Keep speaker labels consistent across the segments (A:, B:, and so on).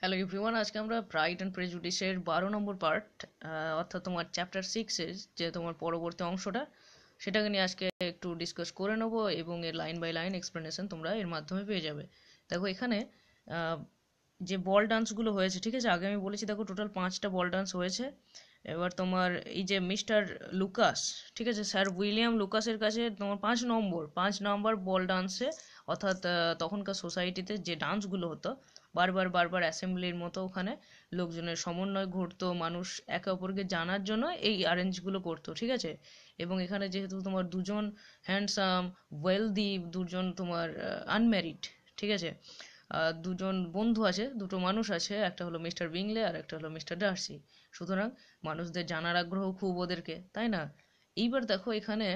A: Hello everyone, আজকে আমরা pride and প্রেজুডিসের 12 number part অর্থাৎ তোমার চ্যাপ্টার 6-এর যে তোমার পরবর্তী অংশটা সেটাকে নিয়ে আজকে একটু ডিসকাস করে নেবো এবং এর লাইন বাই লাইন এক্সপ্লেনেশন তোমরা এর মাধ্যমে পেয়ে যাবে। দেখো এখানে আহ, যে বল ডান্সগুলো হয়েছে, ঠিক আছে, আগে আমি বলেছি দেখো টোটাল 5টা বল ডান্স হয়েছে। এবার তোমার এই যে মিস্টার লুকাস, ঠিক আছে, স্যার উইলিয়াম লুকাসের কাছে তোমার 5 নম্বর বল ডান্সে, অর্থাৎ তখনকার সোসাইটিতে যে ডান্সগুলো হতো বারবার বারবার অ্যাসেম্বলির মতো ওখানে লোকজনের সমন্বয় ঘটতো, মানুষ একে অপরকে জানার জন্য এই অ্যারেঞ্জগুলো করতো, ঠিক আছে। এবং এখানে যেহেতু তোমার দুজন হ্যান্ডসাম ওয়েলদি, দুজন তোমার আনম্যারিড, ঠিক আছে, দুজন বন্ধু আছে, দুটো মানুষ আছে, একটা হলো মিস্টার বিংলে আর একটা হলো মিস্টার ডার্সি। সুতরাং মানুষদের জানার আগ্রহ খুব ওদেরকে, তাই না? এইবার দেখো এখানে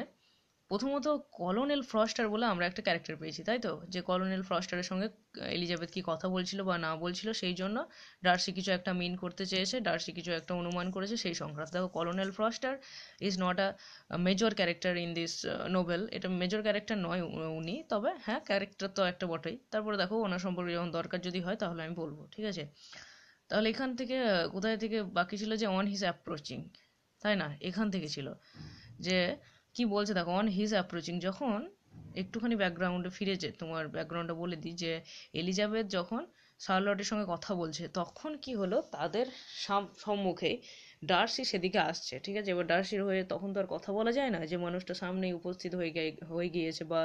A: প্রথমত কলোনেল ফ্রস্টার বলে আমরা একটা ক্যারেক্টার পেয়েছি, তাই তো, যে কলোনেল ফ্রস্টারের সঙ্গে এলিজাবেথ কি কথা বলছিল বা না বলছিল, সেই জন্য ডার্সি কিছু একটা মিন করতে চেয়েছে, ডার্সি কিছু একটা অনুমান করেছে সেই সংক্রান্ত। দেখো colonel Forster is not a major character in this novel, এটা মেজর ক্যারেক্টার নয় উনি, তবে হ্যাঁ ক্যারেক্টার তো একটা বটেই। তারপরে দেখো ওনার সম্পর্কে যখন দরকার যদি হয় তাহলে আমি বলবো, ঠিক আছে। তাহলে এখান থেকে কোথায় থেকে বাকি ছিল যে অন হিজ অ্যাপ্রোচিং, তাই না, এখান থেকে ছিল যে কি বলছে দেখো, অন হিজ অ্যাপ্রোচিং, যখন একটুখানি ব্যাকগ্রাউন্ডে ফিরে যে তোমার ব্যাকগ্রাউন্ডটা বলে দিই, যে এলিজাবেথ যখন শার্লটের সঙ্গে কথা বলছে তখন কি হলো, তাদের সম্মুখে ডার্সি সেদিকে আসছে, ঠিক আছে। এবার ডার্সির হয়ে তখন তো আর কথা বলা যায় না, যে মানুষটা সামনেই উপস্থিত হয়ে গিয়েছে বা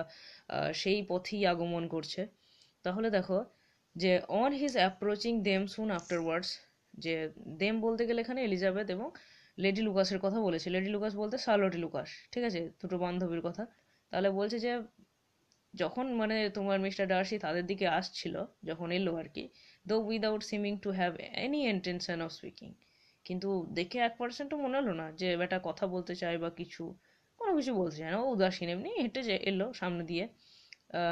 A: সেই পথেই আগমন করছে। তাহলে দেখো যে on his approaching them soon afterwards, যে দেম বলতে গেলে এখানে এলিজাবেথ এবং লেডি লুকাসের কথা বলেছে। লেডি লুকাস বলতে শার্লটি লুকাস, ঠিক আছে, দুটো বান্ধবীর কথা। তাহলে বলছে যে যখন মানে তোমার মিস্টার ডার্সি তাদের দিকে আসছিল, যখন এলো আর কি, দো without সিমিং to have any intention of speaking, কিন্তু দেখে 1%ও মনে হলো না যে বেটা কথা বলতে চায় বা কিছু, কোনো কিছু বলতে চায় না, ও উদাসীন এমনি হেঁটে যে এলো সামনে দিয়ে।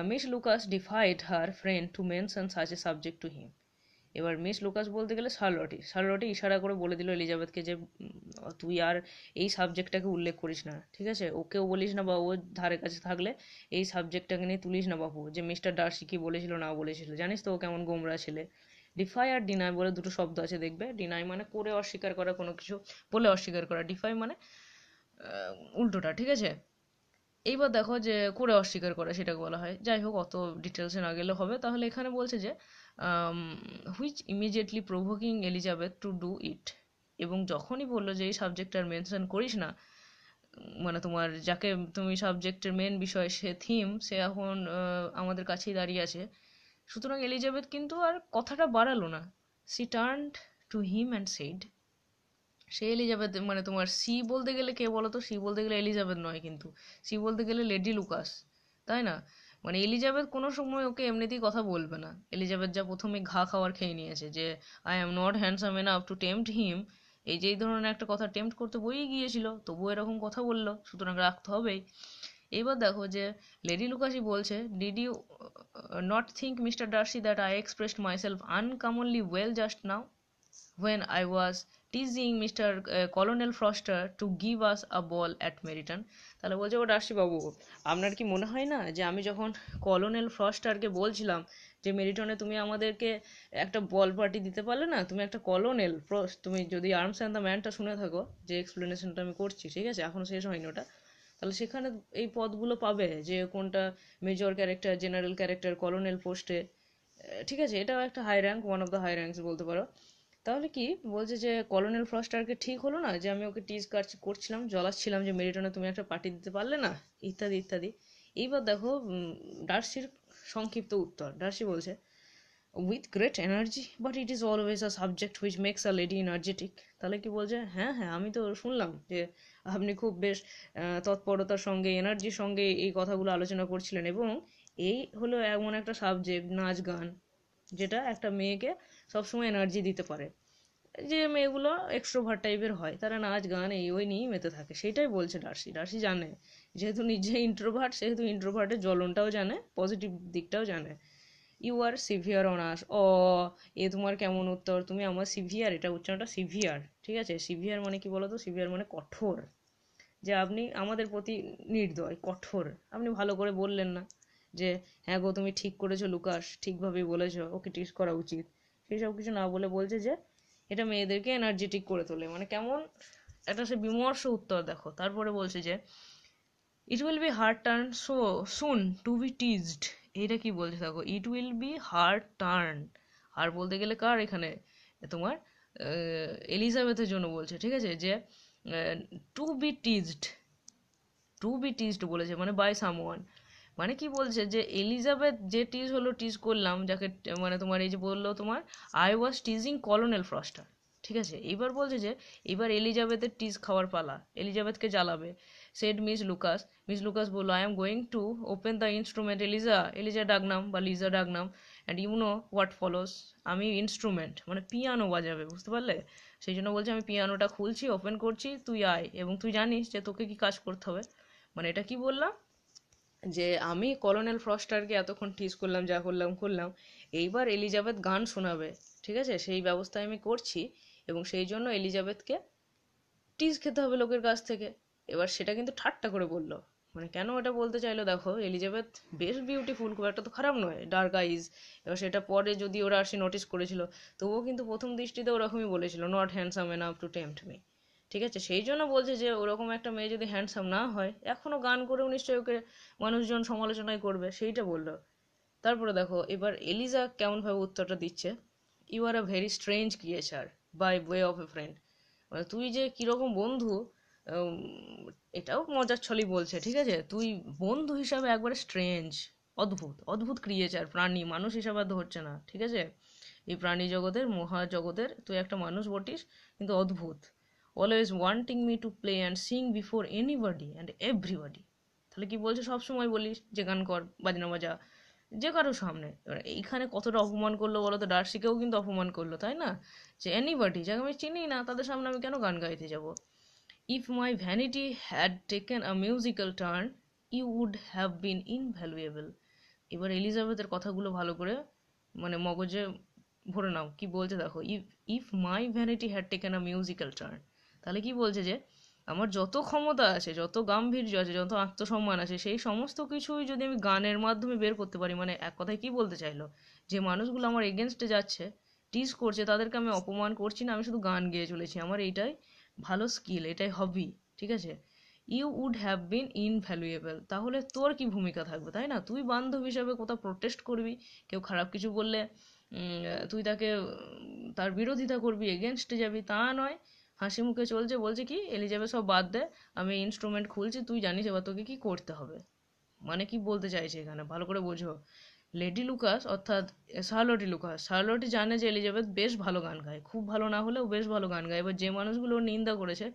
A: Miss Lucas defied her friend two mention such a subject to him. এবার মিস লুকাস বলতে গেলে শার্লটি ইশারা করে বলে দিল এলিজাবেথকে যে তুই আর এই সাবজেক্টটাকে উল্লেখ করিস না, ঠিক আছে, ওকেও বলিস না বা ওর ধারে কাছে থাকলে এই সাবজেক্টটাকে নিয়ে তুলিস না বাপু, যে মিস্টার ডার্সি কি বলেছিল না বলেছিল, জানিস তো ও কেমন গোমরা ছেলে। ডিফাই আর ডিনাই বলে দুটো শব্দ আছে, দেখবে। ডিনাই মানে করে অস্বীকার করা, কোনো কিছু বলে অস্বীকার করা, ডিফাই মানে উল্টোটা, ঠিক আছে। এইবার দেখো যে করে অস্বীকার করা সেটাকে বলা হয়। যাই হোক, অত ডিটেলসে না গেলে হবে। তাহলে এখানে বলছে যে which immediately provoking Elizabeth to do it, এবং যখনই বললো যে এই সাবজেক্ট আর মেনশন করিস না, মানে তোমার যাকে তুমি সাবজেক্টের মেন বিষয়, সে থিম, সে এখন আমাদের কাছেই দাঁড়িয়ে আছে। সুতরাং এলিজাবেথ কিন্তু আর কথাটা বাড়ালো না। She turned to him and said, সে এলিজাবেথ মানে তোমার সি বলতে গেলে কে বলো তো, সি বলতে গেলে এলিজাবেথ নয় কিন্তু, সি বলতে গেলে লেডি লুকাস, তাই না। মানে এলিজাবেথ কোনো সময় ওকে এমনিতেই কথা বলবে না। এলিজাবেথ যা প্রথমে ঘা খাওয়ার খেয়ে নিয়েছে, যে I am not handsome enough to tempt him, এই যে এই ধরনের একটা কথা টেম্পট করতে বই গিয়েছিল, তবুও এরকম কথা বললো, সুতরাং রাখতে হবেই। এইবার দেখো যে লেডি লুকাসই বলছে, did you not think mister Darcy that I expressed myself uncommonly well just now when I was teasing Mr. Colonel Foster to give us a ball at Meriton। তাহলে বলছে ও ডার্সি বাবু, আপনার কি মনে হয় না যে আমি যখন কলোনেল ফ্রস্টারকে বলছিলাম যে মেরিটনে তুমি আমাদেরকে একটা বল পার্টি দিতে পারলে না, তুমি একটা কলোনেল তুমি যদি আর্মস অ্যান্ড দ্য ম্যানটা শুনে থাকো, যে এক্সপ্লেনেশনটা আমি করছি, ঠিক আছে, এখনও শেষ হয়নি ওটা, তাহলে সেখানে এই পদগুলো পাবে যে কোনটা major character, general character, colonel পোস্টে, ঠিক আছে, এটাও একটা high rank, one of the high ranks বলতে পারো। তাহলে কি বলছে যে কলোনেল ফ্রস্টারকে ঠিক হলো না যে আমি ওকে টিজ করছিলাম, জ্বলাচ্ছিলাম যে মেরিটনে তুমি একটা পার্টি দিতে পারলে না, ইত্যাদি ইত্যাদি। এইবার দেখো ডার্সির সংক্ষিপ্ত উত্তর। ডার্সি বলছে, with great energy, but it is always a subject which makes a lady energetic. তাহলে কি বলছে, হ্যাঁ হ্যাঁ আমি তো শুনলাম যে আপনি খুব বেশ তৎপরতার সঙ্গে, এনার্জির সঙ্গে এই কথাগুলো আলোচনা করছিলেন, এবং এই হলো এমন একটা সাবজেক্ট, নাচ গান, যেটা একটা মেয়েকে সবসময় এনার্জি দিতে পারে। যে মেয়েগুলো এক্সট্রোভার্ট টাইপের হয়, তারা নাচ গান এই ওই নিয়েই মেতে থাকে, সেটাই বলছে ডার্সি। ডার্সি জানে, যেহেতু নিজে ইন্ট্রোভার্ট, সেহেতু ইন্ট্রোভার্টের জ্বলনটাও জানে, পজিটিভ দিকটাও জানে। You are severe on us, এ তোমার কেমন উত্তর, তুমি আমার সিভিয়ার, এটা উচ্চারণটা সিভিয়ার, ঠিক আছে। সিভিয়ার মানে কি বলতো, সিভিয়ার মানে কঠোর, যে আপনি আমাদের প্রতি নির্দয়, কঠোর, আপনি ভালো করে বললেন না যে হ্যাঁ গো তুমি ঠিক করেছো লুকাস, ঠিকভাবেই বলেছো, ওকে টিস করা উচিত, সেই সব কিছু না বলে বলছে যে এটা মেয়েদেরকে এনার্জেটিক করে তোলে, মানে কেমন একটা সে বিমর্ষ উত্তর দেখো। তারপরে বলছে যে it will be her turn so soon to be teased. এটা কি বলছে দেখো, it will be her turn. আর বলতে গেলে কার এখানে, তোমার এলিজাবেথের জন্য বলছে, ঠিক আছে, যে to be teased, to be teased বলেছে মানে বাই সামওয়ান। মানে কি বলছে যে এলিজাবেথ যে টিজ হলো, টিজ করলাম যাকে, মানে তোমার এই যে বললো তোমার আই ওয়াজ টিজিং কলোনেল ফ্রস্টার, ঠিক আছে। এবার বলছে যে এবার এলিজাবেথের টিজ খাওয়ার পালা, এলিজাবেথকে জ্বালাবে। সেড মিস লুকাস বললো I am going to open the instrument Eliza, Eliza ডাকনাম বা লিজা ডাকনাম, and you know what follows, আমি ইনস্ট্রুমেন্ট মানে পিয়ানো বাজাবে, বুঝতে পারলে, সেই জন্য বলছে আমি পিয়ানোটা খুলছি, ওপেন করছি, তুই আয়, এবং তুই জানিস যে তোকে কি কাজ করতে হবে। মানে এটা কি বললাম যে আমি কলোনেল ফ্রস্টারকে এতক্ষণ টিজ করলাম, যা করলাম, এইবার এলিজাবেথ গান শোনাবে, ঠিক আছে, সেই ব্যবস্থা আমি করছি, এবং সেই জন্য এলিজাবেথকে টিজ খেতে হবে লোকের কাছ থেকে। এবার সেটা কিন্তু ঠাট্টা করে বললো, মানে কেন এটা বলতে চাইলো দেখো, এলিজাবেথ বেশ বিউটিফুল, খুব একটা তো খারাপ নয়, ডার্ক আইজ। এবার সেটা পরে যদি ওরা আসে নোটিস করেছিল, তবুও কিন্তু প্রথম দৃষ্টিতে ওরকমই বলেছিল, not handsome enough to tempt me, ঠিক আছে। সেই জন্য বলছে যে ওরকম একটা মেয়ে যদি হ্যান্ডসাম না হয়, এখনো গান করেও নিশ্চয়ই ওকে মানুষজন সমালোচনাই করবে, সেইটা বললো। তারপরে দেখো এবার এলিজা কেমনভাবে উত্তরটা দিচ্ছে, you are a very strange creature by way of a friend, মানে তুই যে কিরকম বন্ধু, উম, এটাও মজার ছলেই বলছে, ঠিক আছে, তুই বন্ধু হিসাবে একবারে স্ট্রেঞ্জ, অদ্ভুত অদ্ভুত ক্রিয়েচার, প্রাণী, মানুষ হিসাবে আর ধরছে না, ঠিক আছে, এই প্রাণী জগতের মহাজগতের তুই একটা মানুষ বটিস, কিন্তু অদ্ভুত। Always wanting me to play and sing before anybody and everybody. তাহলে কি বলছে, সবসময় বলিস যে গান কর, বাজনা বাজা, যে কারো সামনে। এবার এইখানে কতটা অপমান করলো বলো তো, ডার্সিকেও কিন্তু অপমান করলো, তাই না, যে এনিবডি, যাকে আমি চিনি না, তাদের সামনে আমি কেন গান গাইতে যাব। If my vanity had taken a musical turn you would have been invaluable. এবার এলিজাবেথের কথাগুলো ভালো করে মানে মগজে ভরে নাও, কি বলছে দেখো, if if my vanity had taken a musical turn, তাহলে কি বলছে যে আমার যত ক্ষমতা আছে, যত গাম্ভীর্য আছে, যত আত্মসম্মান আছে, সেই সমস্ত কিছুই যদি আমি গানের মাধ্যমে বের করতে পারি, মানে এক কথায় কি বলতে চাইলো, যে মানুষগুলো আমার এগেনস্টে যাচ্ছে, টিজ করছে, তাদেরকে আমি অপমান করছি না, আমি শুধু গান গেয়ে চলেছি, আমার এইটাই ভালো স্কিল, এটাই হবি, ঠিক আছে। You would have been invaluable, তাহলে তোর কি ভূমিকা থাকবে, তাই না, তুই বান্ধব হিসাবে কোথাও প্রোটেস্ট করবি, কেউ খারাপ কিছু বললে তুই তাকে তার বিরোধিতা করবি, এগেনস্টে যাবি, তা নয়, হাসি মুখে চলছে, বলছে কি এলিজাবেথ সব বাদ দে, আমি ইনস্ট্রুমেন্ট খুলছি, তুই জানিস এবার তোকে কি করতে হবে। মানে কি বলতে চাইছে এখানে, ভালো করে বোঝো। লেডি লুকাস অর্থাৎ শার্লটি জানে যে এলিজাবেথ বেশ ভালো গান গায়, খুব ভালো না হলেও বেশ ভালো গান গায়। এবার যে মানুষগুলো ওর নিন্দা করেছে,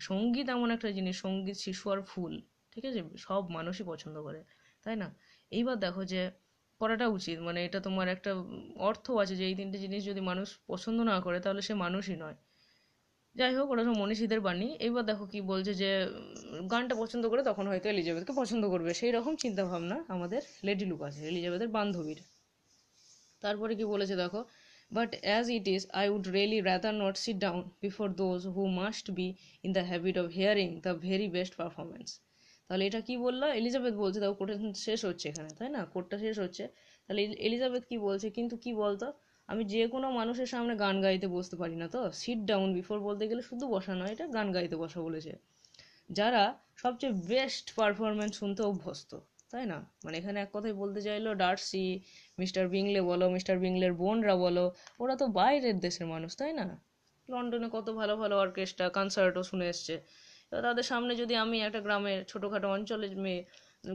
A: সঙ্গীত এমন একটা জিনিস, সঙ্গীত শিশু আর ফুল, ঠিক আছে, সব মানুষই পছন্দ করে, তাই না। এইবার দেখো যে করাটা উচিত, মানে এটা তোমার একটা অর্থ আছে, যে এই তিনটে জিনিস যদি মানুষ পছন্দ না করে তাহলে সে মানুষই নয়। যাই হোক, ওটা সব মনীষীদের বাণী। এইবার দেখো কি বলছে যে গানটা পছন্দ করে তখন হয়তো এলিজাবেথকে পছন্দ করবে, সেই রকম চিন্তা ভাবনা আমাদের লেডি লুকাসের, এলিজাবেথের বান্ধবীর। তারপরে কি বলেছে দেখো, but as it is I would really rather not sit down before those who must be in the habit of hearing the very best performance. তাহলে এটা কি বললো, এলিজাবেথ বলছে, দেখো কোর্টটা শেষ হচ্ছে এখানে, তাই না, কোর্টটা শেষ হচ্ছে, তাহলে এলিজাবেথ কি বলছে, কিন্তু কি বলতো, আমি যে কোনো মানুষের সামনে গান গাইতে বসতে পারি না, তো সিট ডাউন বিফোর বলতে গেলে শুধু বসা নয়, এটা গান গাইতে বসা বলেছে, যারা সবচেয়ে বেস্ট পারফরমেন্স শুনতে অভ্যস্ত, তাই না। মানে এখানে এক কথায় বলতে চাইলো ডার্সি, মিস্টার বিংলে বলো, মিস্টার বিংলের বোনরা বলো, ওরা তো বাইরের দেশের মানুষ, তাই না, লন্ডনে কত ভালো ভালো অর্কেস্ট্রা কনসার্টও শুনে এসছে। এবার তাদের সামনে যদি আমি একটা গ্রামের ছোটোখাটো অঞ্চলের মেয়ে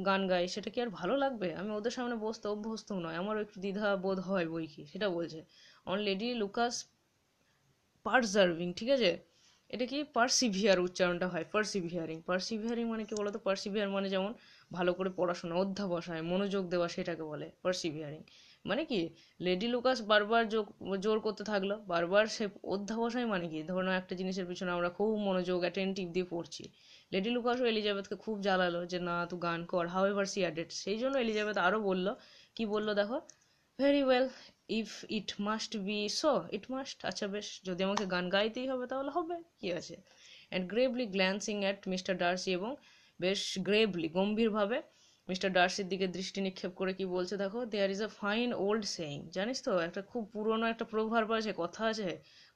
A: গান গাই, সেটা কি আর ভালো লাগবে, আমি ওদের সামনে বসতে অভ্যস্তও নয়, আমারও একটু দ্বিধা বোধ হয় বই কি, সেটা বলছে অন লেডি লুকাস পারজার্ভিং, ঠিক আছে, এটা কি পারসিভিয়ার উচ্চারণটা হয়, পারসিভিয়ারিং মানে কি বলতো, পারসিভিয়ার মানে যেমন ভালো করে পড়াশোনা, অধ্যাবসায় মনোযোগ দেওয়া, সেটাকে বলে পারসিভিয়ারিং। মানে কি লেডি লুকাস বারবার জোর করতে থাকলো, বারবার সে অধ্যাবসায় মানে কি, ধরো একটা জিনিসের পিছনে আমরা খুব মনোযোগ অ্যাটেন্টিভ দিয়ে পড়ছি, লেডি লুকাসও এলিজাবেথকে খুব জ্বালালো যে না তুই গান কর, হাউ এভার সি অ্যাডেড, সেই জন্য এলিজাবেথ আরও বললো, কি বললো দেখো, very well, if it must be so it must, আচ্ছা বেশ, যদি আমাকে গান গাইতেই হবে তাহলে হবে, কি আছে। And Gravely গ্ল্যান্সিং at mister Darcy, এবং বেশ গ্রেভলি গম্ভীরভাবে মিস্টার ডার্সির দিকে দৃষ্টি নিক্ষেপ করে কি বলছে দেখো, there is a fine old saying, জানিস তো একটা খুব পুরনো একটা প্রভাব আছে, কথা আছে,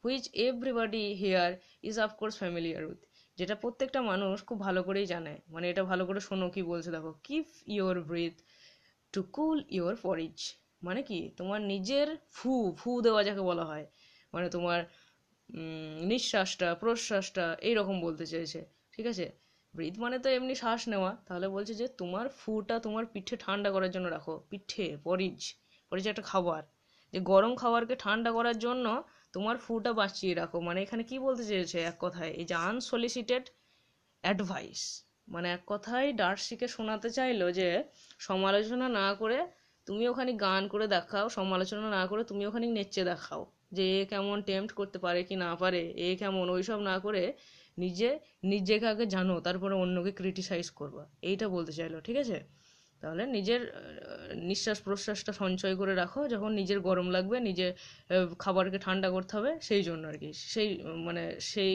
A: which everybody here is of course familiar with, যেটা প্রত্যেকটা মানুষ খুব ভালো করেই জানে। মানে এটা ভালো করে শোনো কি বলছে দেখো, keep your breath to cool your porridge, মানে কি তোমার নিজের ফু ফু দেওয়া যাকে বলা হয়, মানে তোমার নিঃশ্বাসটা প্রশ্বাসটা এইরকম বলতে চেয়েছে, ঠিক আছে। ব্রিথ মানে তো এমনি শ্বাস নেওয়া, তাহলে বলছে যে তোমার ফুটা তোমার পিঠে ঠান্ডা করার জন্য রাখো। পিঠে পরিজ, পরিজ একটা খাবার, যে গরম খাবারকে ঠান্ডা করার জন্য তোমার ফুটা বাঁচিয়ে রাখো। মানে এখানে কি বলতে চেয়েছে এক কথায়, এই যে আনসলিসিটেড অ্যাডভাইস, মানে এক কথায় ডার্সিকে শোনাতে চাইলো যে সমালোচনা না করে তুমি ওখানে গান করে দেখাও, সমালোচনা না করে তুমি ওখানে নেচে দেখাও, যে এ কেমন টেম্পট করতে পারে কি না পারে, এ কেমন, ওইসব না করে নিজে নিজেকে আগে জানো, তারপরে অন্যকে ক্রিটিসাইজ করবা, এইটা বলতে চাইলো, ঠিক আছে। তাহলে নিজের নিঃশ্বাস প্রশ্বাসটা সঞ্চয় করে রাখো, যখন নিজের গরম লাগবে নিজে খাবারকে ঠান্ডা করতে হবে, সেই জন্য আর কি, সেই মানে সেই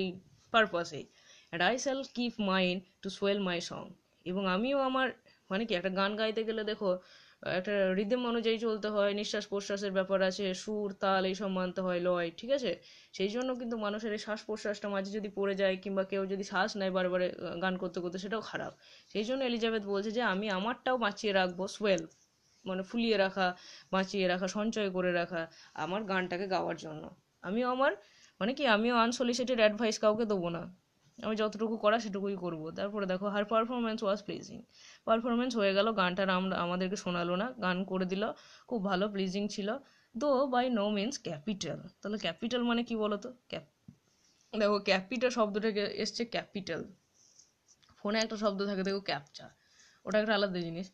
A: পারপাসেই। And I shall keep mind to swell my song, এবং আমিও আমার, মানে কি একটা গান গাইতে গেলে দেখো একটা রিদম অনুযায়ী চলতে হয়, নিঃশ্বাস প্রশ্বাসের ব্যাপার আছে, সুর তাল এইসব মানতে হয়, লয়, ঠিক আছে। সেই জন্য কিন্তু মানুষের এই শ্বাস প্রশ্বাসটা মাঝে যদি পড়ে যায়, কিংবা কেউ যদি শ্বাস নেয় বারে বারে গান করতে করতে, সেটাও খারাপ। সেই জন্য এলিজাবেথ বলছে যে আমি আমারটাও বাঁচিয়ে রাখবো, সোয়েল মানে ফুলিয়ে রাখা, বাঁচিয়ে রাখা, সঞ্চয় করে রাখা আমার গানটাকে গাওয়ার জন্য। আমিও আমার, মানে কি আমিও আনসলিসিটেড অ্যাডভাইস কাউকে দেবো না, আমি যতটুকু করা সেটুকুই করবো। তারপরে দেখো, হার পারফরমেন্স ওয়াজ প্লিজিং, পারফরমেন্স হয়ে গেল, গানটার আমরা আমাদেরকে শোনালো না, গান করে দিল, খুব ভালো প্লিজিং ছিল, দো বাই নো মিনস ক্যাপিটাল। তাহলে ক্যাপিটাল মানে কি বলতো, দেখো ক্যাপিটাল শব্দ থেকে এসছে ক্যাপিটাল, ফোনে একটা শব্দ থাকে দেখো ক্যাপচা, ওটা একটা আলাদা জিনিস।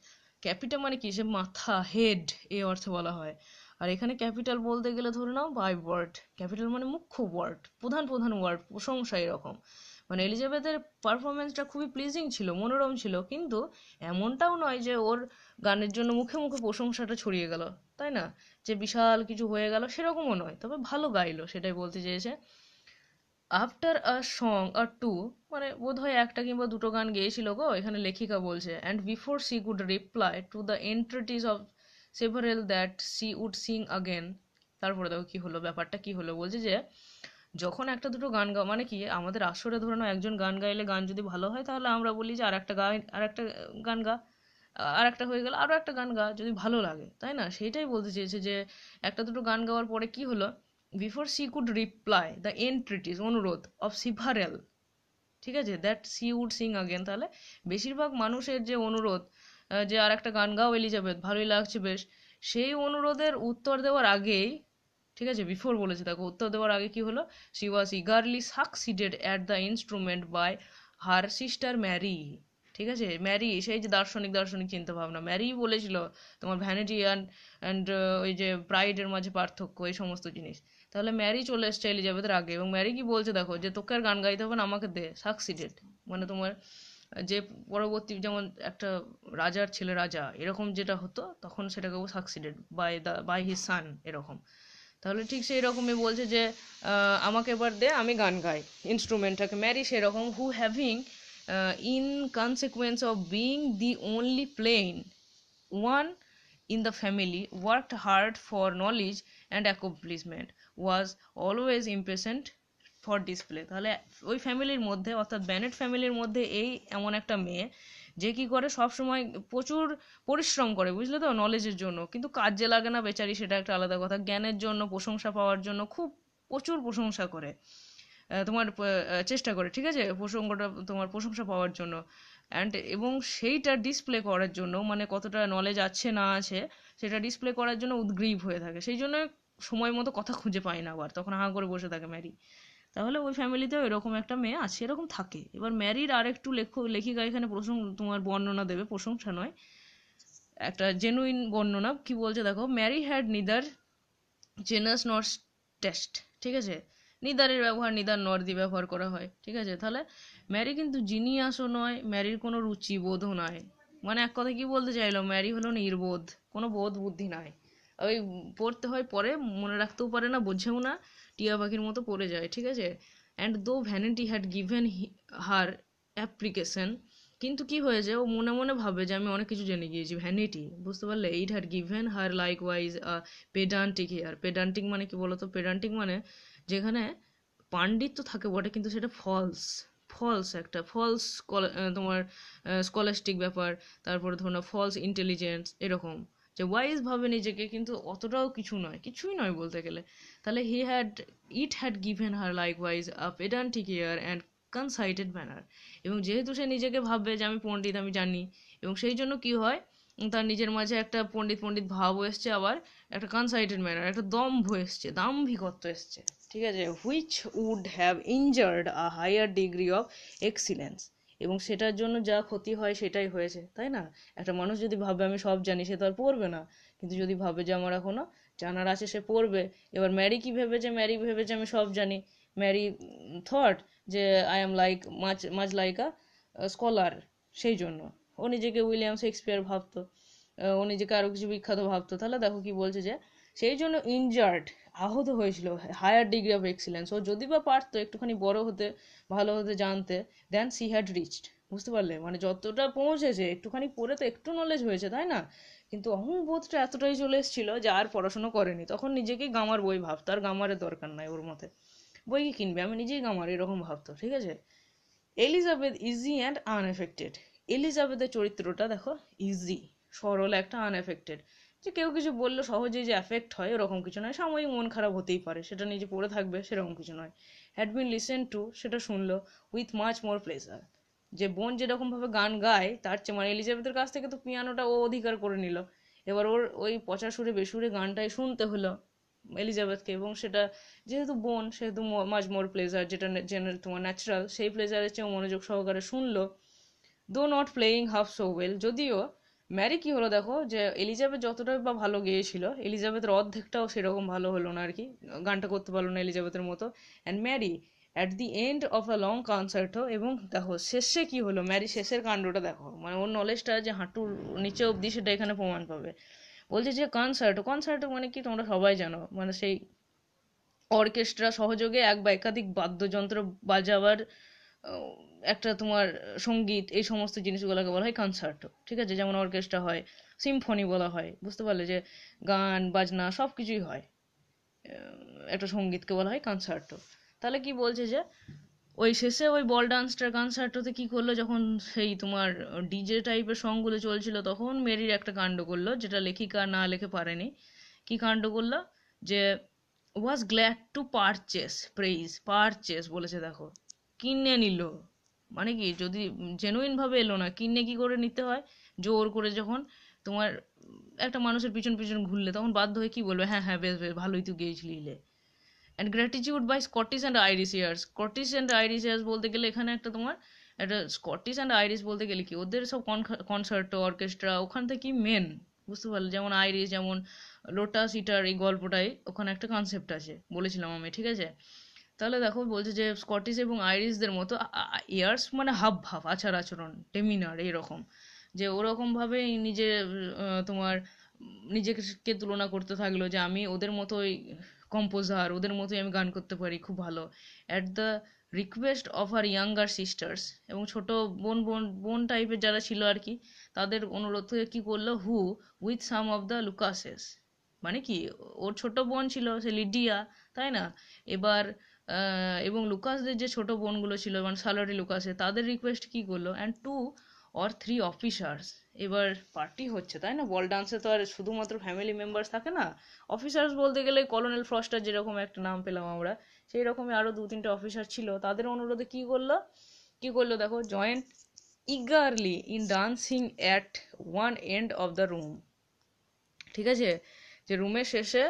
A: ক্যাপিটাল মানে কি, সে মাথা, হেড, এই অর্থে বলা হয়। আর এখানে ক্যাপিটাল বলতে গেলে ধরে নাও বাই ওয়ার্ড, ক্যাপিটাল মানে মুখ্য ওয়ার্ড, প্রধান প্রধান ওয়ার্ড, প্রশংসা এরকম। মানে এলিজাবেথের পারফরমেন্সটা খুবই প্লিজিং ছিল, মনোরম ছিল, কিন্তু এমনটাও নয় যে ওর গানের জন্য মুখে মুখে প্রশংসাটা ছড়িয়ে গেল, তাই না, যে বিশাল কিছু হয়ে গেল সেরকমও নয়, তবে ভালো গাইলো, সেটাই বলতে চেয়েছে। After a song or two, মানে বোধহয় একটা কিংবা দুটো গান গেয়েছিল গো, এখানে লেখিকা বলছে, and before she could reply to the entreaties of several that she would sing again. তারপরে দেখো কি হলো, ব্যাপারটা কি হলো, বলছে যে যখন একটা দুটো গান গা, মানে কি আমাদের আসরে ধরে নাও একজন গান গাইলে গান যদি ভালো হয় তাহলে আমরা বলি যে আর একটা গান গা, আর একটা হয়ে গেল আরো একটা গান গা, যদি ভালো লাগে, তাই না। সেইটাই বলতে চেয়েছে যে একটা দুটো গান গাওয়ার পরে কি হলো, before she could reply the entreaties অনুরোধ অফ সিভারেল, ঠিক আছে, that she would sing again, তাহলে বেশিরভাগ মানুষের যে অনুরোধ, যে আর একটা গান গাও এলিজাবেথ ভালোই লাগছে বেশ, সেই অনুরোধের উত্তর দেওয়ার আগেই, ঠিক আছে, বিফোর বলেছে দেখো, উত্তর দেওয়ার আগে কি হলো, she was eagerly succeeded at the instrument by her sister Mary, ঠিক আছে। ম্যারি সেই যে দার্শনিক দার্শনিক চিন্তা ভাবনা, ম্যারি বলেছিল তোমার ভ্যানিটি অ্যান্ড ওই যে প্রাইডের মাঝে পার্থক্য, এই সমস্ত জিনিস। তাহলে ম্যারি চলে এসছে এলিজাবেথের আগে, এবং ম্যারি কি বলছে দেখো, যে তোকে আর গান গাইতে হবে না, আমাকে দে। সাকসিডেড মানে তোমার যে পরবর্তী, যেমন একটা রাজার ছেলে রাজা এরকম যেটা হতো তখন, সেটাকে সাকসিডেড বাই হিজ সান এরকম। তাহলে ঠিক সেই রকমই বলছে যে আমাকে এবার দে, আমি গান গাই ইনস্ট্রুমেন্টটাকে। ম্যারি সেরকম, who having in consequence of being the only plain one in the family, worked hard for knowledge and accomplishment, was always impatient for display। তাহলে ওই ফ্যামিলির মধ্যে, অর্থাৎ ব্যানেট ফ্যামিলির মধ্যে এই এমন একটা মেয়ে যে কি করে সব সময় প্রচুর পরিশ্রম করে, বুঝলে তো, নলেজের জন্য, কিন্তু কাজে লাগে না বেচারি, সেটা একটা আলাদা কথা। জ্ঞানের জন্য, প্রশংসা পাওয়ার জন্য খুব প্রচুর প্রশংসা করে, তোমার চেষ্টা করে, ঠিক আছে, প্রসঙ্গটা তোমার প্রশংসা পাওয়ার জন্য, এবং সেইটা ডিসপ্লে করার জন্য, মানে কতটা নলেজ আছে না আছে সেটা ডিসপ্লে করার জন্য উদ্গ্রীব হয়ে থাকে। সেই জন্য সময় মতো কথা খুঁজে পায় না, আবার তখন হাঁ করে বসে থাকে ম্যারি। তাহলে ওই ফ্যামিলিতেও এরকম একটা মেয়ে আছে, এরকম থাকে। এবার ম্যারির আর একটু লেখিকা এখানে তোমার বর্ণনা দেবে, প্রশংসা নয়, একটা জেনুইন বর্ণনা। কি বলছে দেখো, Mary had neither genius nor taste, ঠিক আছে, নিদারের ব্যবহার নিদার নর দিয়ে ব্যবহার করা হয়, ঠিক আছে। তাহলে ম্যারি কিন্তু জিনিয়াসও নয়, ম্যারির কোনো রুচিবোধও নয়, মানে এক কথা কি বলতে চাইলো, ম্যারি হলো নির্বোধ, কোনো বোধ বুদ্ধি নাই, ওই পড়তে হয় পরে, মনে রাখতেও পারে না, বোঝেও না, টিয়া পাখির মতো পড়ে যায়, ঠিক আছে। অ্যান্ড দো vanity had given her application কিন্তু কি হয়েছে, ও মনে মনে ভাবে যে আমি অনেক কিছু জেনে গিয়েছি, ভ্যানিটি, বুঝতে পারলে? It had given her likewise pedantic air. Pedantic মানে কি বলতো? পেডান্টিক মানে যেখানে পাণ্ডিত্য থাকে বটে, কিন্তু সেটা ফলস, একটা ফলস তোমার স্কলাস্টিক ব্যাপার। তারপরে ধরো না ফলস ইন্টেলিজেন্স, এরকম যে ওয়াইজ ভাবে নিজেকে, কিন্তু অতটাও কিছু নয়, কিছুই নয় বলতে গেলে। তাহলে it had given her likewise a pedantic air and conceited manner. এবং যেহেতু সে নিজেকে ভাববে যে আমি পণ্ডিত, আমি জানি, এবং সেই জন্য কি হয়, তার নিজের মাঝে একটা পণ্ডিত পণ্ডিত ভাব এসছে, আবার একটা কনসাইটেড ম্যানার, একটা দম্ভ এসছে, দাম্ভিকত্ব এসছে, ঠিক আছে, which would have injured a higher degree of excellence. এবং সেটার জন্য যা ক্ষতি হয় সেটাই হয়েছে, তাই না? একটা মানুষ যদি ভাবে আমি সব জানি, সে তো আর পড়বে না। কিন্তু যদি ভাবে যে আমার এখনো জানার আছে, সে পড়বে। এবার ম্যারি কি ভেবেছে? ম্যারি ভেবেছে আমি সব জানি। ম্যারি থট যে I am like much much like a scholar. সেই জন্য ও নিজেকে উইলিয়াম শেক্সপিয়ার ভাবতো, ও নিজেকে আরো কিছু বিখ্যাত ভাবতো। তাহলে দেখো কি বলছে, যে সেই জন্য ইনজার্ড, আহত হয়েছিল, হায়ার ডিগ্রি অফ এক্সিলেন্স। ও যদি বা পারতো একটুখানি বড় হতে, ভালো হতে জানতে, দেন সি হ্যাড রিচড, বুঝতে পারলে? মানে যতটা পৌঁছেছে, একটুখানি পড়ে তো একটু নলেজ হয়েছে, তাই না? কিন্তু অহংবোধটা এতটাই চলে এসেছিল যে আর পড়াশোনা করেনি, তখন নিজেকেই গামার বই ভাবতো, আর গামারের দরকার নাই ওর মতে। বই কি কিনবে, আমি নিজেই গামার, এরকম ভাবতো, ঠিক আছে। Elizabeth easy and unaffected. এলিজাবেথের চরিত্রটা দেখো, ইজি, সরল একটা, আনএফেক্টেড, যে কেউ কিছু বললে সহজেই যে অ্যাফেক্ট হয় ওরকম কিছু নয়, সাময়িক মন খারাপ হতেই পারে, সেটা নিজে পড়ে থাকবে সেরকম কিছু নয়। হ্যাড বিন লিসেন টু, সেটা শুনলো, উইথ মাচ মোর প্লেজার। যে বোন যেরকম ভাবে গান গায়, তার চেয়ে মানে এলিজাবেথের কাছ থেকে তো পিয়ানোটা ও অধিকার করে নিল, এবার ওর ওই পচা সুরে বেসুরে গানটাই শুনতে হলো এলিজাবেথকে। এবং সেটা যেহেতু বোন, সেহেতু মাঝ মোর প্লেজার, যেটা তোমার ন্যাচারাল, সেই প্লেজারের চেয়েও মনোযোগ সহকারে শুনলো। দো not playing half so well, যদিও ম্যারি কি হলো দেখো, যে এলিজাবেথ যতটা বা ভালো গেয়েছিল, এলিজাবেথের অর্ধেকটাও সেরকম ভালো হলো না আর কি, গানটা করতে পারলো না এলিজাবেথের মতো। And Mary at the end of a long কনসার্টও, এবং দেখো শেষে কি হলো, ম্যারি শেষের কাণ্ডটা দেখো, মানে ওর নলেজটা যে হাঁটুর নিচে অবধি, সেটা এখানে প্রমাণ পাবে। বলছে যে কনসার্ট মানে কি, তোমরা সবাই জানো, মানে সেই অর্কেস্ট্রা সহযোগে এক বা একাধিক বাদ্যযন্ত্র বাজাবার আহ, একটা তোমার সঙ্গীত, এই সমস্ত জিনিসগুলোকে বলা হয় কনসার্টো, ঠিক আছে। যেমন অর্কেস্ট্রা হয়, সিম্ফনি বলা হয়, বুঝতে পারলে? যে গান বাজনা সব কিছুই হয়, একটা সঙ্গীতকে বলা হয় কনসার্টো। তাহলে কি বলছে, যে ওই শেষে ওই বল ডান্সটার কনসার্টোতে কি করলো, যখন সেই তোমার ডিজে টাইপের সংগুলো চলছিল, তখন মেরির একটা কাণ্ড করলো, যেটা লেখিকা না লিখে পারেনি। কি কাণ্ড করলো, যে ওয়াজ গ্ল্যাড টু পারচেস বলেছে, দেখো, কিনে নিল। মানে কি, যদি জেনুইন ভাবে এলো না, কিনে কি করে নিতে হয়? জোর করে যখন তোমার একটা মানুষের পিছন পিছন ঘুরলে, তখন বাধ্য হয়ে কি বলবে, হ্যাঁ হ্যাঁ বেশ বেশ ভালোই তুই গিয়েছিলি। And gratitude by Scottish and Irish airs. Scottish and Irish airs বলতে গেলে এখানে একটা তোমার একটা স্কটিশ অ্যান্ড আইরিশ বলতে গেলে কি, ওদের সব কনসার্ট অর্কেস্ট্রা ওখান থেকেই মেন, বুঝতে পারলে? যেমন আইরিশ, যেমন লোটাস ইটার, এই গল্পটাই ওখানে একটা কনসেপ্ট আছে, বলেছিলাম আমি, ঠিক আছে। তাহলে দেখো বলছে যে স্কটিশ এবং আইরিশদের মতো, ইয়ার্স মানে হাব ভাব, আচার আচরণ, ডেমিনার, এইরকম, যে ওরকমভাবেই নিজে তোমার নিজেকে তুলনা করতে থাকলো, যে আমি ওদের মতোই কম্পোজার, ওদের মতোই আমি গান করতে পারি খুব ভালো, at the request of her younger sisters. এবং ছোট বোন বোন বোন টাইপের যারা ছিল আর কি, তাদের অনুরোধ থেকে কি করলো, হু উইথ সাম অফ দ্য লুকাসেস। মানে কি, ওর ছোট বোন ছিল সে লিডিয়া, তাই না? এবার এবং লুকাসদের যে ছোট বোনগুলো ছিল, মানে সালোয়ারি লুকাসে, তাদের রিকোয়েস্ট কি করলো, অ্যান্ড 2 or 3 অফিসার্স। এবার পার্টি হচ্ছে, তাই না? বল ডান্সে তো আর শুধুমাত্র ফ্যামিলি মেম্বার্স থাকে না, অফিসার্স বলতে গেলে কলোনেল ফ্রস্টার যেরকম একটা নাম পেলাম আমরা, সেই রকমই আরো 2-3টে অফিসার ছিল। তাদের অনুরোধে কি করলো দেখো, joint eagerly in dancing at one end of the room, ঠিক আছে। যে রুমের শেষে,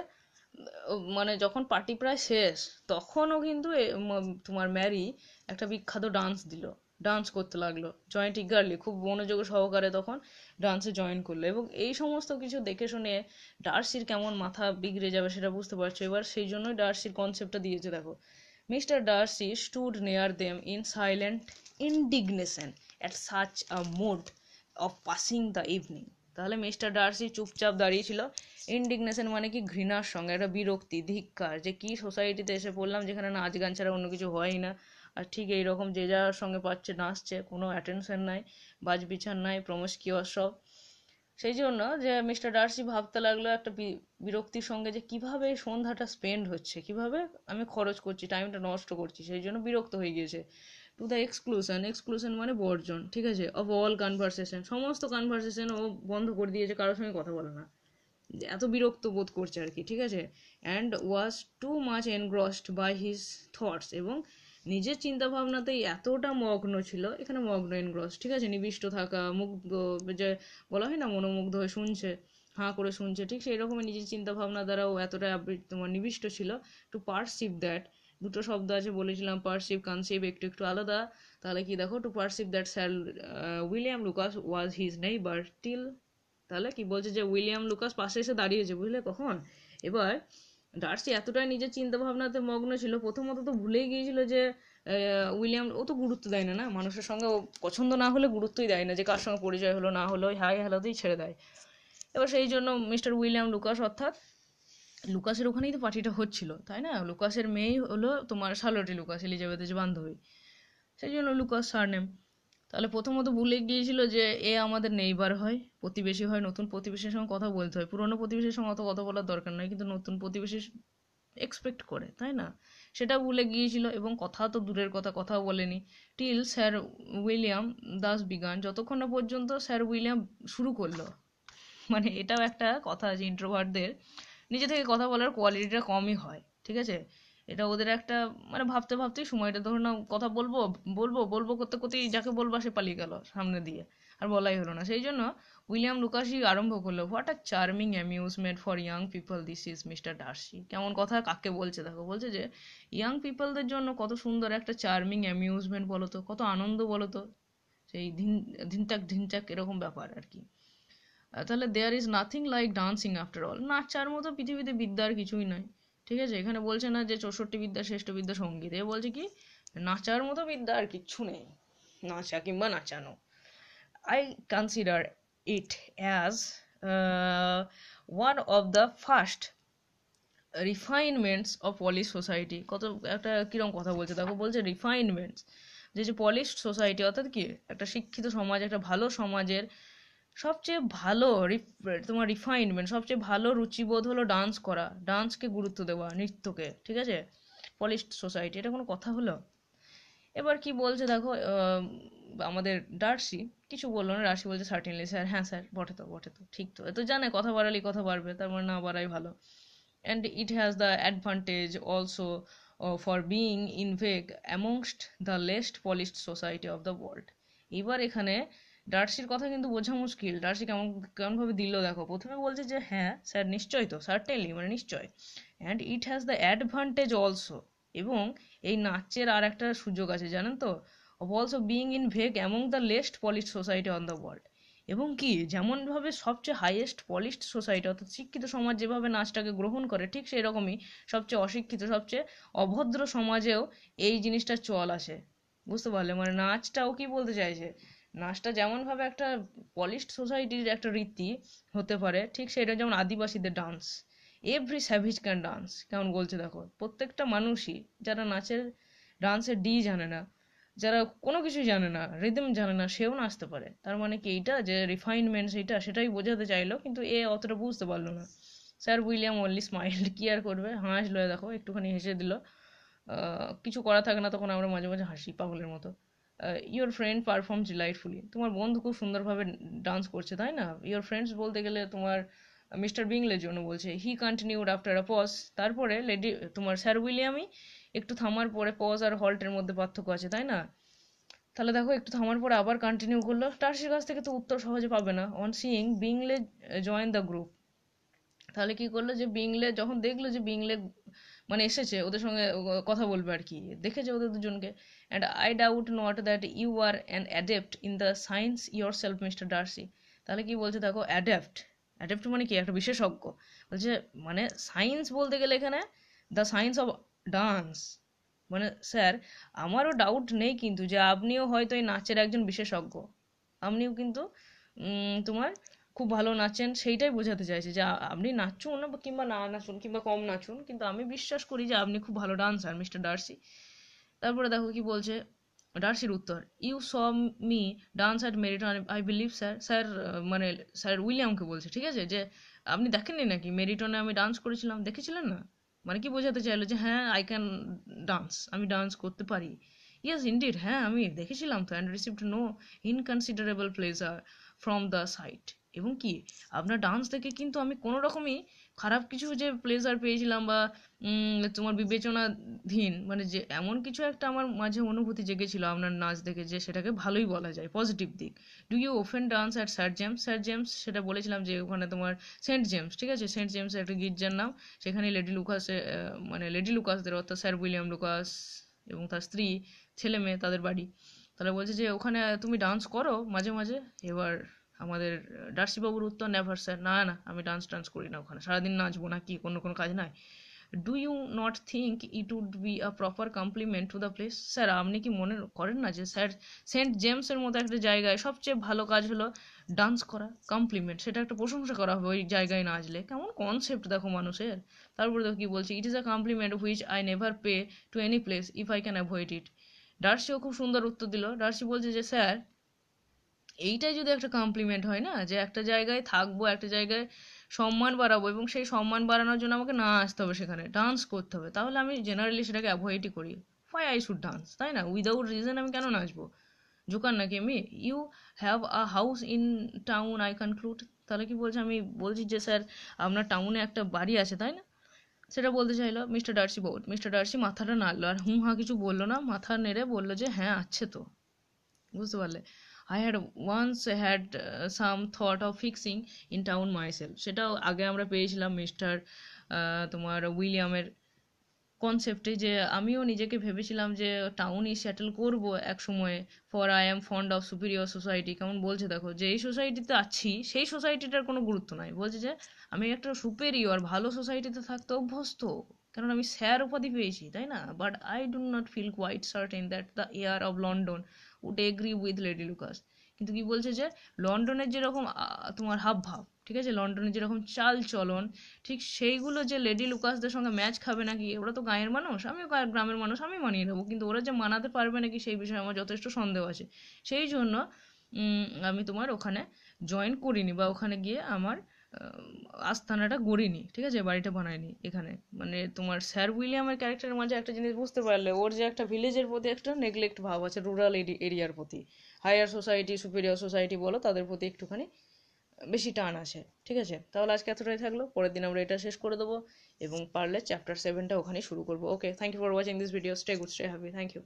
A: মানে যখন পার্টি প্রায় শেষ, তখনও কিন্তু তোমার ম্যারি একটা বিখ্যাত ডান্স করতে লাগলো, জয়েন্ট ইগারলি, খুব মনোযোগ সহকারে তখন ডান্সে জয়েন করলো। এবং এই সমস্ত কিছু দেখে শুনে ডার্সির কেমন মাথা বিগড়ে যাবে সেটা বুঝতে পারছো। এবার সেই জন্যই ডার্সির কনসেপ্টটা দিয়েছে, দেখো, mister Darcy stood near them in silent indignation at such a mode of passing the evening. তাহলে মিস্টার ডার্সি চুপচাপ দাঁড়িয়েছিল, ইন্ডিগনেশন মানে কি, ঘৃণার সঙ্গে, একটা বিরক্তি, ধিক্কার, যে কি সোসাইটিতে এসে পড়লাম যেখানে নাচ গান ছাড়া অন্য কিছু হয় না, আর ঠিক এইরকম যে যার সঙ্গে পাচ্ছে নাচছে, কোনো অ্যাটেনশন নাই, বাজবিচার নাই, প্রমিসকিউয়াস সব। সেই জন্য যে মিস্টার ডার্সি ভাবতে লাগলো একটা বিরক্তির সঙ্গে যে কিভাবে এই সন্ধ্যাটা স্পেন্ড হচ্ছে, কিভাবে আমি খরচ করছি, টাইমটা নষ্ট করছি, সেই জন্য বিরক্ত হয়ে গিয়েছে। টু দ্য এক্সক্লুশন, এক্সক্লুশন মানে বর্জন, ঠিক আছে, অফ অল কনভারসেশন, সমস্ত কনভারসেশন ও বন্ধ করে দিয়েছে, কারোর সঙ্গে কথা বলে না, এত বিরক্ত বোধ করছে আর কি, ঠিক আছে। And was too much engrossed by his thoughts, এবং নিজের চিন্তা ভাবনাতেই এতটা মগ্ন ছিল, এখানে মগ্ন এনগ্রস, ঠিক আছে, নিবিষ্ট থাকা, মুগ্ধ, যে বলা হয় না মনোমুগ্ধ হয়ে শুনছে, হাঁ করে শুনছে, ঠিক সেই রকমের নিজের চিন্তা ভাবনা দ্বারাও এতটা তোমার নিবিষ্ট ছিল। টু পারসিভ দ্যাট, দুটো শব্দ আছে বলেছিলাম, পারসিভ কনসিভ একটু একটু আলাদা, তাহলে কি দেখো, to perceive that sir William Lucas was his neighbour till, তাহলে কি বলছে যে উইলিয়াম লুকাস পাশে এসে দাঁড়িয়েছে, বুঝলে কখন। এবার ডার্সি এতটাই নিজের চিন্তা ভাবনাতে মগ্ন ছিল, প্রথমত তো ভুলেই গিয়েছিল যে উইলিয়াম, ও তো গুরুত্ব দেয় না, না মানুষের সঙ্গে ও পছন্দ না হলে গুরুত্বই দেয় না, যে কার সঙ্গে পরিচয় হলো না হলো হাই হ্যালোতেই ছেড়ে দেয়। এবার সেই জন্য মিস্টার উইলিয়াম লুকাস, অর্থাৎ লুকাসের ওখানেই তো পার্টিটা হচ্ছিল, তাই না, লুকাসের মেয়েই হলো তোমার শার্লটি লুকাস, এলিজাবেথের যে বান্ধবী, সেই জন্য লুকাস সারনেম। তাহলে প্রথমত ভুলে গিয়েছিল যে এ আমাদের নেইবার হয়, প্রতিবেশী হয়, নতুন প্রতিবেশীর সঙ্গে কথা বলতে হয়, পুরনো প্রতিবেশীর সঙ্গে অত কথা বলার দরকার নয়, কিন্তু নতুন প্রতিবেশী এক্সপেক্ট করে, তাই না, সেটা ভুলে গিয়েছিল। এবং কথা তো দূরের কথা, কথাও বলেনি। Till sir William Das began, যতক্ষণ না পর্যন্ত স্যার উইলিয়াম শুরু করলো, মানে এটাও একটা কথা আছে, ইন্ট্রোভার্টদের নিজে থেকে কথা বলার কোয়ালিটিটা কমই হয়, ঠিক আছে, এটা ওদের একটা, মানে ভাবতে ভাবতেই সময়টা, ধরো না কথা বলবো বলবো বলবো করতে করতেই যাকে বলবা সে পালিয়ে গেল সামনে দিয়ে, আর বলাই হলো না। সেই জন্য উইলিয়াম লুকাসই আরম্ভ করলো, what a charming amusement for young people this is mister Darcy. কেমন কথা, কাকে বলছে দেখো, বলছে যে ইয়াং পিপলদের জন্য কত সুন্দর একটা চার্মিং অ্যামিউজমেন্ট বলো তো, কত আনন্দ বলো তো, সেই ধিনচাক ধিনচাক এরকম ব্যাপার আর কি। তাহলে there is nothing like dancing after all, নাচার মতো পৃথিবীতে বিদ্যার কিছুই নয়, ঠিক আছে, এখানে বলছে না যে 64 বিদ্যা শ্রেষ্ঠ বিদ্যা সঙ্গীত, এ বলছে কি নাচার মতো বিদ্যা আর কিচ্ছু নেই, নাচা কিংবা নাচানো। I consider it as one of the first refinements of polish society. কত একটা কিরম কথা বলছে দেখো, বলছে রিফাইনমেন্টস, যে পলিশড সোসাইটি, অর্থাৎ কি একটা শিক্ষিত সমাজ, একটা ভালো সমাজের সবচেয়ে ভালো তোমার রিফাইনমেন্ট, সবচেয়ে ভালো রুচিবোধ হলো ডান্স করা, ডান্সকে গুরুত্ব দেওয়া, নৃত্যকে, ঠিক আছে, পলিশড সোসাইটি, এটা কোনো কথা হলো। এবার কি বলছে দেখো, আমাদের ডার্সি কিছু বললো না, রাশি বলছে সার্টেনলি স্যার, হ্যাঁ স্যার, বটে তো বটে তো, ঠিক তো, এ তো জানে কথা বাড়ালেই কথা বাড়বে, তার মানে না বাড়াই ভালো। And it has the advantage also for being in vogue amongst the least polished society of the world. এবার এখানে ডার্সির কথা কিন্তু বোঝা মুশকিল, ডার্সি কেমন কেমন ভাবে দিল দেখো, প্রথমে বলছে যে হ্যাঁ স্যার নিশ্চয় তো, সার্টেনলি মানে নিশ্চয়, and it has the advantage also, এবং এই নাচের আর একটা সুযোগ আছে জানেন তো, of also being in vogue among the least polished society on the world, এবং কি যেমনভাবে সবচেয়ে হাইয়েস্ট পলিশড সোসাইটি অর্থাৎ শিক্ষিত সমাজ যেভাবে নাচটাকে গ্রহণ করে, ঠিক সেই রকমই সবচেয়ে অশিক্ষিত, সবচেয়ে অভদ্র সমাজেও এই জিনিসটা চল আসে, বুঝতে পারলে, মানে নাচটাও কি বলতে চাইছে, নাচটা যেমনভাবে একটা পলিশড সোসাইটির একটা রীতি হতে পারে, ঠিক সেটা যেমন আদিবাসীদের ডান্স, এভরি স্যাভিজ ক্যান ডান্স, কেমন বলছে দেখো, প্রত্যেকটা মানুষই যারা নাচের ডান্সের ডি জানে না, যারা কোনো কিছুই জানে না, রিদম জানে না, সেও নাচতে পারে, তার মানে কি এইটা যে রিফাইনমেন্ট, সেইটা সেটাই বোঝাতে চাইলো, কিন্তু এ অতটা বুঝতে পারলো না। স্যার উইলিয়াম অনলি স্মাইল্ড, কি আর করবে, হাসলো, দেখো একটুখানি হেসে দিল, কিছু করা থাকে না তখন আমরা মাঝে মাঝে হাসি পাগলের মতো। ইওর ফ্রেন্ড পারফর্মস ডিলাইটফুলি, তোমার বন্ধু খুব সুন্দরভাবে ডান্স করছে, তাই না, ইওর ফ্রেন্ডস বলতে গেলে তোমার মিস্টার বিংলের জন্য বলছে। He continued after a pause, তারপরে লেডি তোমার স্যার উইলিয়ামই একটু থামার পরে, পজ আর হল্টের মধ্যে পার্থক্য আছে, তাই না, তাহলে দেখো একটু থামার পরে আবার কন্টিনিউ করলো, টার্সির কাছ থেকে তো উত্তর সহজে পাবে না। On seeing Bingley join the group, তাহলে কি করলো, যে বিংলে যখন দেখলো যে বিংলে মানে এসেছে ওদের সঙ্গে কথা বলবে আর কি, দেখেছে ওদের দুজনকে, and I doubt not that you are an adept in the science yourself Mister Darcy. তাহলে কি বলছে দেখো, অ্যাডেপ্ট, অ্যাডেপ্ট মানে কি একটা বিশেষজ্ঞ, বলছে মানে সায়েন্স বলতে গেলে এখানে দ্য সায়েন্স অফ ডান্স, মানে স্যার আমারও ডাউট নেই কিন্তু যে আপনিও হয়তো এই নাচের একজন বিশেষজ্ঞ, আপনিও কিন্তু তোমার খুব ভালো নাচেন, সেইটাই বোঝাতে চাইছে যে আপনি নাচুন কিংবা না নাচুন কিংবা কম নাচুন, কিন্তু আমি বিশ্বাস করি যে আপনি খুব ভালো ডান্সার মিস্টার ডার্সি। তারপরে দেখো কি বলছে ডার্সির উত্তর, you saw me dance at Meryton I believe sir. Sir মানে স্যার উইলিয়ামকে বলছে, ঠিক আছে, যে আপনি দেখেননি নাকি মেরিটনে আমি ডান্স করেছিলাম, দেখেছিলেন না? মানে কি বোঝাতে চাইলো যে হ্যাঁ আই ক্যান ডান্স, আমি ডান্স করতে পারি। ইয়েস ইনডিড, হ্যাঁ আমি দেখেছিলাম তো, and received no inconsiderable pleasure from the sight. এবং কি আপনার ডান্স দেখে কিন্তু আমি কোনো রকমই খারাপ কিছু যে প্লেজার পেয়েছিলাম বা তোমার বিবেচনাধীন, মানে যে এমন কিছু একটা আমার মাঝে অনুভূতি জেগেছিল আপনার নাচ দেখে, যে সেটাকে ভালোই বলা যায়, পজিটিভ দিক। Do you often dance at sir James? Sir James সেটা বলেছিলাম যে ওখানে তোমার সেন্ট জেমস, ঠিক আছে, সেন্ট জেমস একটা গির্জার নাম, সেখানে লেডি লুকাসে মানে লেডি লুকাসদের অর্থাৎ স্যার উইলিয়াম লুকাস এবং তার স্ত্রী ছেলে মেয়ে তাদের বাড়ি। তাহলে বলছে যে ওখানে তুমি ডান্স করো মাঝে মাঝে। এবার আমাদের ডার্সিবাবুর উত্তর, নেভার স্যার, না না আমি ডান্স টান্স করি না ওখানে, সারাদিন নাচবো না কি, কোনো কাজ নাই। Do you not think it would be a proper compliment to the place? Sir আপনি কি মনে করেন না যে স্যার সেন্ট জেমসের মতো একটা জায়গায় সবচেয়ে ভালো কাজ হলো ডান্স করা, কমপ্লিমেন্ট, সেটা একটা প্রশংসা করা হবে ওই জায়গায় নাচলে? কেমন কনসেপ্ট দেখো মানুষের। তারপরে দেখো কি বলছে, it is a compliment which I never pay to any place if I can avoid it. ডার্সিও খুব সুন্দর উত্তর দিল। ডার্সি বলছে যে স্যার এইটাই যদি একটা কমপ্লিমেন্ট হয় না, যে একটা জায়গায় থাকবো, একটা জায়গায় সম্মান বাড়াবো এবং সেই সম্মান বাড়ানোর জন্য আমাকে না আসতে হবে, সেখানে ডান্স করতে হবে, তাহলে আমি জেনারেলি সেটাকে অ্যাভয়েডই করি। ফাই আই শুড ডান্স, তাই না? উইদাউট রিজন আমি কেন নাচবো? জোকার নাকি আমি? You have a house in town I conclude. তাহলে কি বলছে, আমি বলছি যে স্যার আপনার টাউনে একটা বাড়ি আছে, তাই না? সেটা বলতে চাইলো mister Darcy board. Mister Darcy মাথাটা নাড়লো, আর হুঁ হা কিছু বললো না, মাথা নেড়ে বললো যে হ্যাঁ আছে তো। বুঝতে পারলে? I had once had some thought of fixing in town myself. সেটাও আগে আমরা পেয়েছিলাম মিস্টার তোমার উইলিয়ামের কনসেপ্টে, যে আমিও নিজেকে ভেবেছিলাম যে টাউনই সেটেল করব এক সময়ে। For I am fond of superior society. কেমন বলছে দেখো, যে এই সোসাইটিতে আছি সেই সোসাইটিটার কোনো গুরুত্ব নাই, বলছে যে আমি একটা সুপেরিয়র ভালো সোসাইটিতে থাকতে অভ্যস্ত, কারণ আমি স্যার উপাধি পেয়েছি, তাই না? But I do not feel quite certain that the air of London would agree with lady Lucas. কিন্তু কি বলছে, যে লন্ডনের যেরকম তোমার হাব ভাব, ঠিক আছে, লন্ডনের যেরকম চাল চলন, ঠিক সেইগুলো যে লেডি লুকাসদের সঙ্গে ম্যাচ খাবে নাকি? ওরা তো গাঁয়ের মানুষ, আমিও গ্রামের মানুষ, আমি মানিয়ে নেবো, কিন্তু ওরা যে মানাতে পারবে নাকি সেই বিষয়ে আমার যথেষ্ট সন্দেহ আছে। সেই জন্য আমি তোমার ওখানে জয়েন করিনি, বা ওখানে গিয়ে আমার আস্তানাটা গড়িনি, ঠিক আছে, বাড়িটা বানাইনি এখানে। মানে তোমার স্যার উইলিয়ামের ক্যারেক্টারের মাঝে একটা জিনিস বুঝতে পারলে, ওর যে একটা ভিলেজের প্রতি একটা নেগলেক্ট ভাব আছে, রুরাল এরিয়ার প্রতি, হায়ার সোসাইটি সুপিরিয়র সোসাইটি বলো, তাদের প্রতি একটুখানি বেশি টান আছে। ঠিক আছে, তাহলে আজকে এতটাই থাকলো, পরের দিন আমরা এটা শেষ করে দেবো এবং পারলে চ্যাপ্টার 7টা ওখানেই শুরু করবো। Okay, thank you for watching this video, stay good, stay happy, thank you.